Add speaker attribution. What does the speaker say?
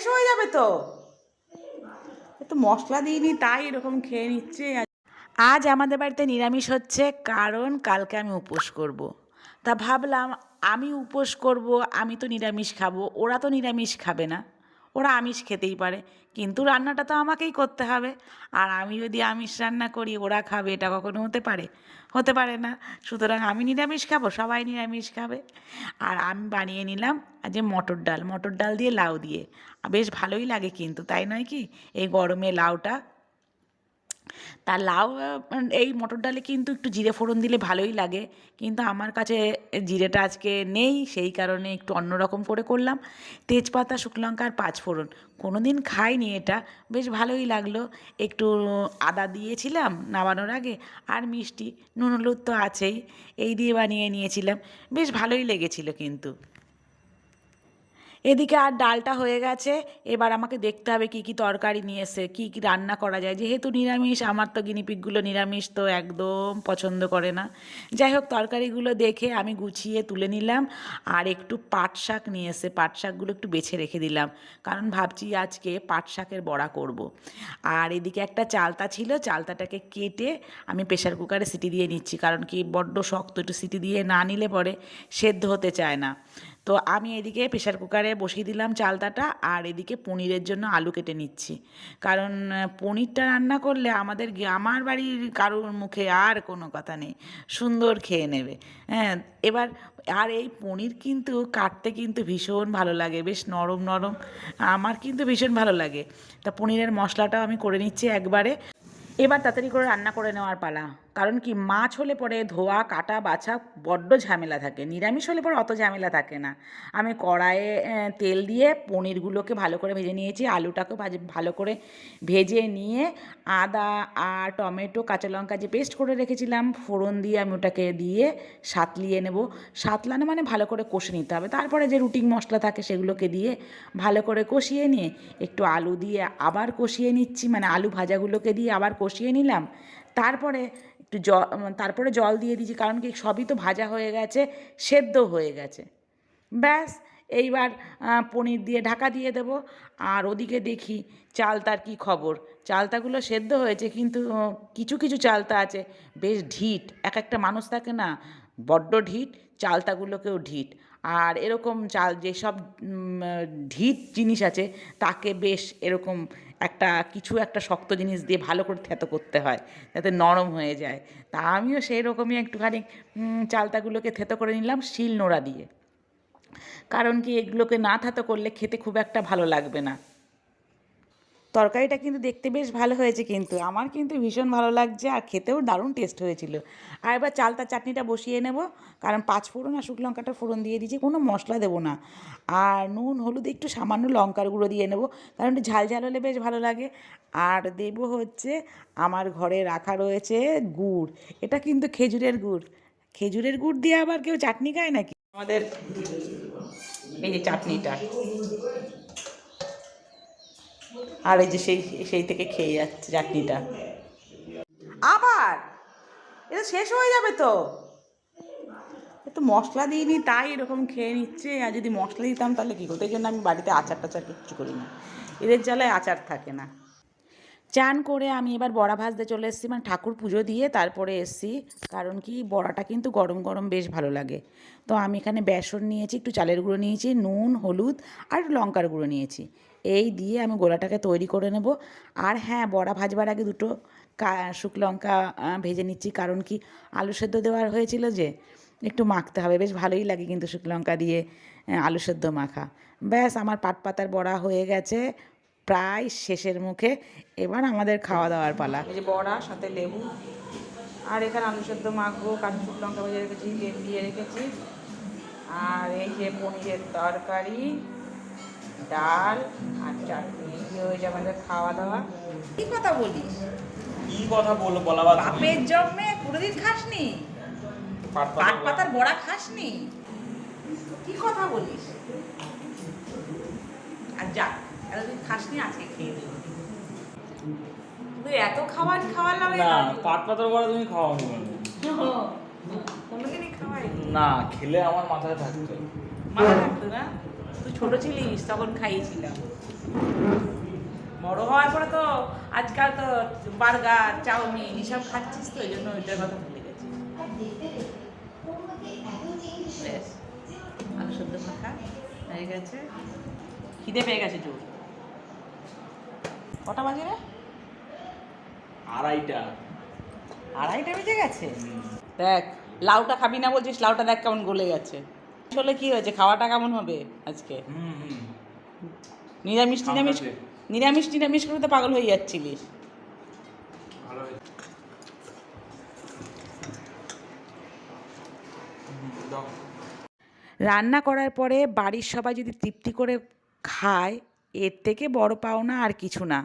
Speaker 1: শেষ হয়ে যাবে তো। একটু মশলা দিইনি তাই এরকম খেয়ে নিচ্ছে। আজ আমাদের বাড়িতে নিরামিষ হচ্ছে, কারণ কালকে আমি উপোস করব। তা ভাবলাম আমি উপোস করব, আমি তো নিরামিষ খাবো, ওরা তো নিরামিষ খাবে না, ওরা আমিষ খেতেই পারে, কিন্তু রান্নাটা তো আমাকেই করতে হবে। আর আমি যদি আমিষ রান্না করি ওরা খাবে, এটা কখনো হতে পারে? হতে পারে না। সুতরাং আমি নিরামিষ খাবো, সবাই নিরামিষ খাবে। আর আমি বানিয়ে নিলাম যে মটর ডাল দিয়ে লাউ দিয়ে। বেশ ভালোই লাগে কিন্তু, তাই নয় কি? এই গরমে লাউটা, তা লাউ এই মটর ডালে কিন্তু একটু জিরে ফোড়ন দিলে ভালোই লাগে, কিন্তু আমার কাছে জিরেটা আজকে নেই, সেই কারণে একটু অন্যরকম করে করলাম। তেজপাতা, শুকনো লঙ্কা আর পাঁচ ফোড়ন। কোনো দিন খাইনি এটা, বেশ ভালোই লাগলো। একটু আদা দিয়েছিলাম নামানোর আগে, আর মিষ্টি, নুন হলুদ তো আছেই, এই দিয়ে বানিয়ে নিয়েছিলাম। বেশ ভালোই লেগেছিল কিন্তু। এদিকে আর ডালটা হয়ে গেছে, এবার আমাকে দেখতে হবে কী কী তরকারি নিয়ে এসে কী কী রান্না করা যায়। যেহেতু নিরামিষ, আমার তো গিনিপিগগুলো নিরামিষ তো একদম পছন্দ করে না। যাই হোক, তরকারিগুলো দেখে আমি গুছিয়ে তুলে নিলাম। আর একটু পাট শাক নিয়ে এসে পাট শাকগুলো একটু বেছে রেখে দিলাম, কারণ ভাবছি আজকে পাট শাকের বড়া করব। আর এদিকে একটা চালতা ছিল, চালতাটাকে কেটে আমি প্রেশার কুকারে সিটি দিয়ে নিচ্ছি, কারণ কি বড্ড শক্ত, একটু সিটি দিয়ে না নিলে পরে সেদ্ধ হতে চায় না। তো আমি এদিকে প্রেশার কুকারে বসিয়ে দিলাম চালতাটা, আর এদিকে পনিরের জন্য আলু কেটে নিচ্ছি, কারণ পনিরটা রান্না করলে আমার বাড়ির কারোর মুখে আর কোনো কথা নেই, সুন্দর খেয়ে নেবে। হ্যাঁ, এবার আর এই পনির কিন্তু কাটতে কিন্তু ভীষণ ভালো লাগে, বেশ নরম নরম, আমার কিন্তু ভীষণ ভালো লাগে। তা পনিরের মশলাটাও আমি করে নিচ্ছি একবারে। এবার তাড়াতাড়ি করে রান্না করে নেওয়ার পালা, কারণ কি মাছ হলে পরে ধোয়া কাটা বাছা বড্ড ঝামেলা থাকে, নিরামিষ হলে পরে অত ঝামেলা থাকে না। আমি কড়াইয়ে তেল দিয়ে পনিরগুলোকে ভালো করে ভেজে নিয়েছি, আলুটাকেও ভালো করে ভেজে নিয়ে আদা আর টমেটো কাঁচা লঙ্কা যে পেস্ট করে রেখেছিলাম ফোড়ন দিয়ে আমি ওটাকে দিয়ে সাঁতলিয়ে নেব। সাঁতলানো মানে ভালো করে কষে নিতে হবে, তারপরে যে রুটিন মশলা থাকে সেগুলোকে দিয়ে ভালো করে কষিয়ে নিয়ে একটু আলু দিয়ে আবার কষিয়ে নিচ্ছি, মানে আলু ভাজাগুলোকে দিয়ে আবার কষিয়ে নিলাম। তারপরে তারপরে জল দিয়ে দিয়েছি, কারণ কি সবই তো ভাজা হয়ে গেছে, সেদ্ধ হয়ে গেছে। ব্যাস, এইবার পনির দিয়ে ঢাকা দিয়ে দেব। আর ওদিকে দেখি চালতার কি খবর। চালতাগুলো সেদ্ধ হয়েছে, কিন্তু কিছু কিছু চালতা আছে বেশ ঢিট, এক একটা মানুষ থাকে না বড্ড ঢিট, চালতাগুলোকেও ঢিট। আর এরকম চাল যেসব ঢিট জিনিস আছে তাকে বেশ এরকম কিছু একটা শক্ত জিনিস দিয়ে ভালো করে থেতো করতে হয়, যাতে নরম হয়ে যায়। তা আমিও সেই রকমই একটুখানি চালতাগুলোকে থেতো করে নিলাম শিল নোড়া দিয়ে, কারণ কি এগুলোকে না থেতো করলে খেতে খুব একটা ভালো লাগবে না। তরকারিটা কিন্তু দেখতে বেশ ভালো হয়েছে, কিন্তু আমার কিন্তু ভীষণ ভালো লাগছে, আর খেতেও দারুণ টেস্ট হয়েছিল। আর এবার চালতা চাটনিটা বসিয়ে নেব, কারণ পাঁচ ফোড়ন আর শুকনো লঙ্কাটা ফোড়ন দিয়ে দিয়েছি, কোনো মশলা দেবো না। আর নুন হলুদ একটু সামান্য লঙ্কার গুঁড়ো দিয়ে নেব, কারণ একটু ঝাল ঝাল হলে বেশ ভালো লাগে। আর দেব হচ্ছে আমার ঘরে রাখা রয়েছে গুড়, এটা কিন্তু খেজুরের গুড়। খেজুরের গুড় দিয়ে আবার কেউ চাটনি খায় নাকি? আমাদের এই যে চাটনিটা, আর এই যে সেই সেই থেকে খেয়ে যাচ্ছে চাটনিটা। আবার এটা শেষ হয়ে যাবে তো। একটু মশলা দিইনি তাই এরকম খেয়ে নিচ্ছে, আর যদি মশলা দিতাম তাহলে কী করতো। এই জন্য আমি বাড়িতে আচার টাচার কিচ্ছু করি না, এদের জ্বালায় আচার থাকে না। চান করে আমি এবার বড়া ভাজতে চলে এসেছি, মানে ঠাকুর পুজো দিয়ে তারপরে এসেছি, কারণ কি বড়াটা কিন্তু গরম গরম বেশ ভালো লাগে। তো আমি এখানে বেসন নিয়েছি, একটু চালের গুঁড়ো নিয়েছি, নুন হলুদ আর লঙ্কার গুঁড়ো নিয়েছি, এই দিয়ে আমি গোলাটাকে তৈরি করে নেব। আর হ্যাঁ, বড়া ভাজবার আগে দুটো শুকনো লঙ্কা ভেজে নিচ্ছি, কারণ কি আলু সেদ্ধ দেওয়ার হয়েছিল যে, একটু মাখতে হবে, বেশ ভালোই লাগে কিন্তু শুকনো লঙ্কা দিয়ে আলু সেদ্ধ মাখা। ব্যাস, আমার পাট পাতার বড়া হয়ে গেছে, প্রায় শেষের মুখে। এবার আমাদের খাওয়া দাওয়ার পালা। এই যে বড়া সাথে লেবু, আর এখানে আলু সেদ্ধ মাখবো, কাঁচা শুকনো লঙ্কা ভেজে রেখেছি, তেল দিয়ে রেখেছি। আর এই যে পনিরের তরকারি, ডাল আর চাটনি, এই হয়ে যে আমাদের খাওয়া দাওয়া। কি কথা বলিস?
Speaker 2: কি কথা বলবো বলা,
Speaker 1: বাপের জন্মে কোনোদিন খাসনি পাট পাতার বড়া? খাসনি? কি কথা বলিস? আর যা, এতদিন খাসনি, আজকে খেয়ে দেবো। তুই এত খাবার খাওয়ালাম
Speaker 2: না, পাট পাতার বড়া তুমি খাওয়ানি
Speaker 1: কোনোদিনই খাওয়াই
Speaker 2: না, খেলে আমার মাথায় থাকতো।
Speaker 1: মাথা থাকতো না? তুই ছোট ছোট ছিলিস তখন খাইয়েছিলাম। বড় হওয়ার পরে তো আজকাল তো বার্গার চাউমিন এসব খাচ্ছিস, তো এই জন্য ওইটার কথা ভুলে গেছি। ব্যাস, আলু সদ্য মাখা হয়ে গেছে, খিদে পেয়ে গেছে জোর। কটা বাজে রে?
Speaker 2: 2:30টা।
Speaker 1: 2:30 বেজে গেছে। দেখ, লাউটা খাবি না বলছিস, লাউটা দেখ কেমন গলে গেছে। আসলে কি হয়েছে, খাওয়াটা কেমন হবে আজকে? নিরামিষ টিরামিষ,
Speaker 2: সামলাতে।
Speaker 1: নিরামিষ টিরামিষ করে তো পাগল হয়ে যাচ্ছিলিস।
Speaker 2: ভালো হয়েছে। দাও।
Speaker 1: রান্না করার পরে বাড়ির সবাই যদি তৃপ্তি করে খায়, এর থেকে বড় পাওনা আর কিছু না।